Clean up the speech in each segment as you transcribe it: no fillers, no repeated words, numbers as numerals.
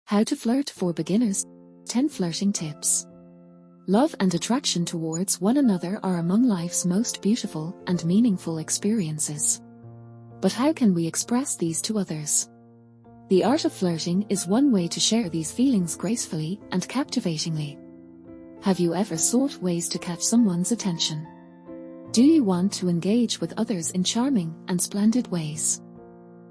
How to Flirt for Beginners. 10 Flirting Tips. Love and attraction towards one another are among life's most beautiful and meaningful experiences. But how can we express these to others? The art of flirting is one way to share these feelings gracefully and captivatingly. Have you ever sought ways to catch someone's attention? Do you want to engage with others in charming and splendid ways?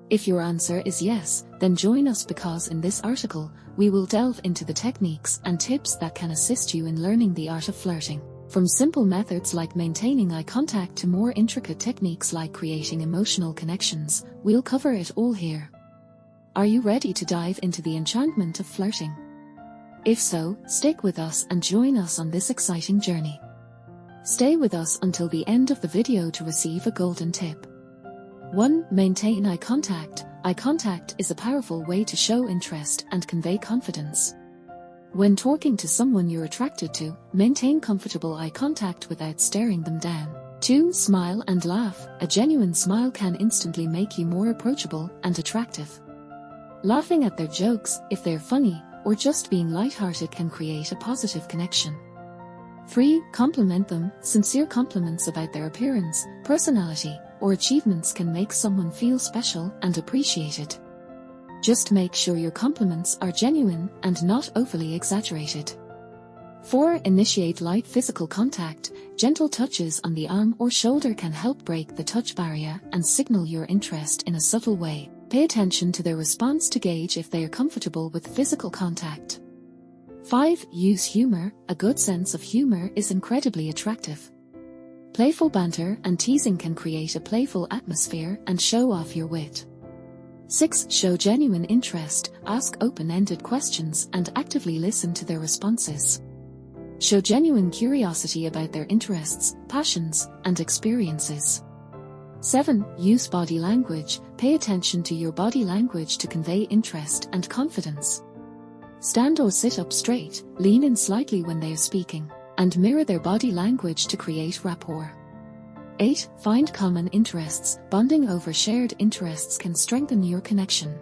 If your answer is yes, then join us because in this article, we will delve into the techniques and tips that can assist you in learning the art of flirting. From simple methods like maintaining eye contact to more intricate techniques like creating emotional connections, we'll cover it all here. Are you ready to dive into the enchantment of flirting? If so, stick with us and join us on this exciting journey. Stay with us until the end of the video to receive a golden tip. 1. Maintain eye contact. Eye contact is a powerful way to show interest and convey confidence. When talking to someone you're attracted to, maintain comfortable eye contact without staring them down. 2. Smile and laugh. A genuine smile can instantly make you more approachable and attractive. Laughing at their jokes, if they're funny, or just being lighthearted can create a positive connection. 3. Compliment them. Sincere compliments about their appearance, personality, or achievements can make someone feel special and appreciated. Just make sure your compliments are genuine and not overly exaggerated. 4. Initiate light physical contact. Gentle touches on the arm or shoulder can help break the touch barrier and signal your interest in a subtle way. Pay attention to their response to gauge if they are comfortable with physical contact. 5. Use humor. A good sense of humor is incredibly attractive. Playful banter and teasing can create a playful atmosphere and show off your wit. 6. Show genuine interest. Ask open-ended questions and actively listen to their responses. Show genuine curiosity about their interests, passions, and experiences. 7. Use body language. Pay attention to your body language to convey interest and confidence. Stand or sit up straight, lean in slightly when they are speaking, and mirror their body language to create rapport. 8. Find common interests. Bonding over shared interests can strengthen your connection.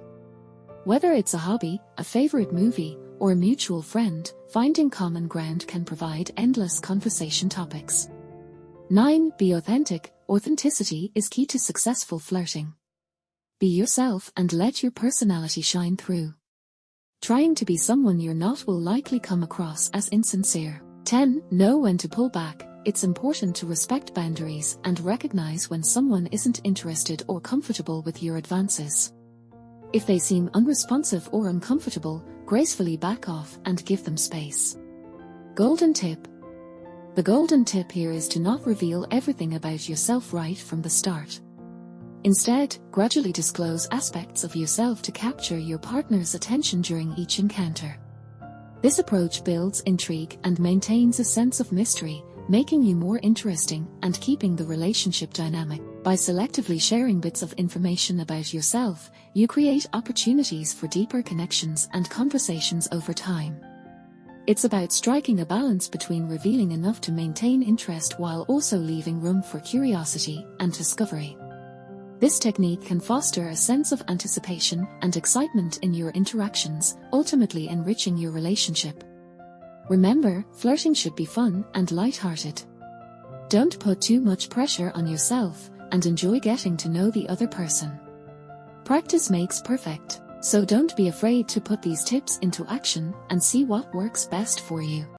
Whether it's a hobby, a favorite movie, or a mutual friend, finding common ground can provide endless conversation topics. 9. Be authentic. Authenticity is key to successful flirting. Be yourself and let your personality shine through. Trying to be someone you're not will likely come across as insincere. 10. Know when to pull back. It's important to respect boundaries and recognize when someone isn't interested or comfortable with your advances. If they seem unresponsive or uncomfortable, gracefully back off and give them space. Golden tip. The golden tip here is to not reveal everything about yourself right from the start. Instead, gradually disclose aspects of yourself to capture your partner's attention during each encounter. This approach builds intrigue and maintains a sense of mystery, making you more interesting and keeping the relationship dynamic. By selectively sharing bits of information about yourself, you create opportunities for deeper connections and conversations over time. It's about striking a balance between revealing enough to maintain interest while also leaving room for curiosity and discovery. This technique can foster a sense of anticipation and excitement in your interactions, ultimately enriching your relationship. Remember, flirting should be fun and lighthearted. Don't put too much pressure on yourself, and enjoy getting to know the other person. Practice makes perfect, so don't be afraid to put these tips into action and see what works best for you.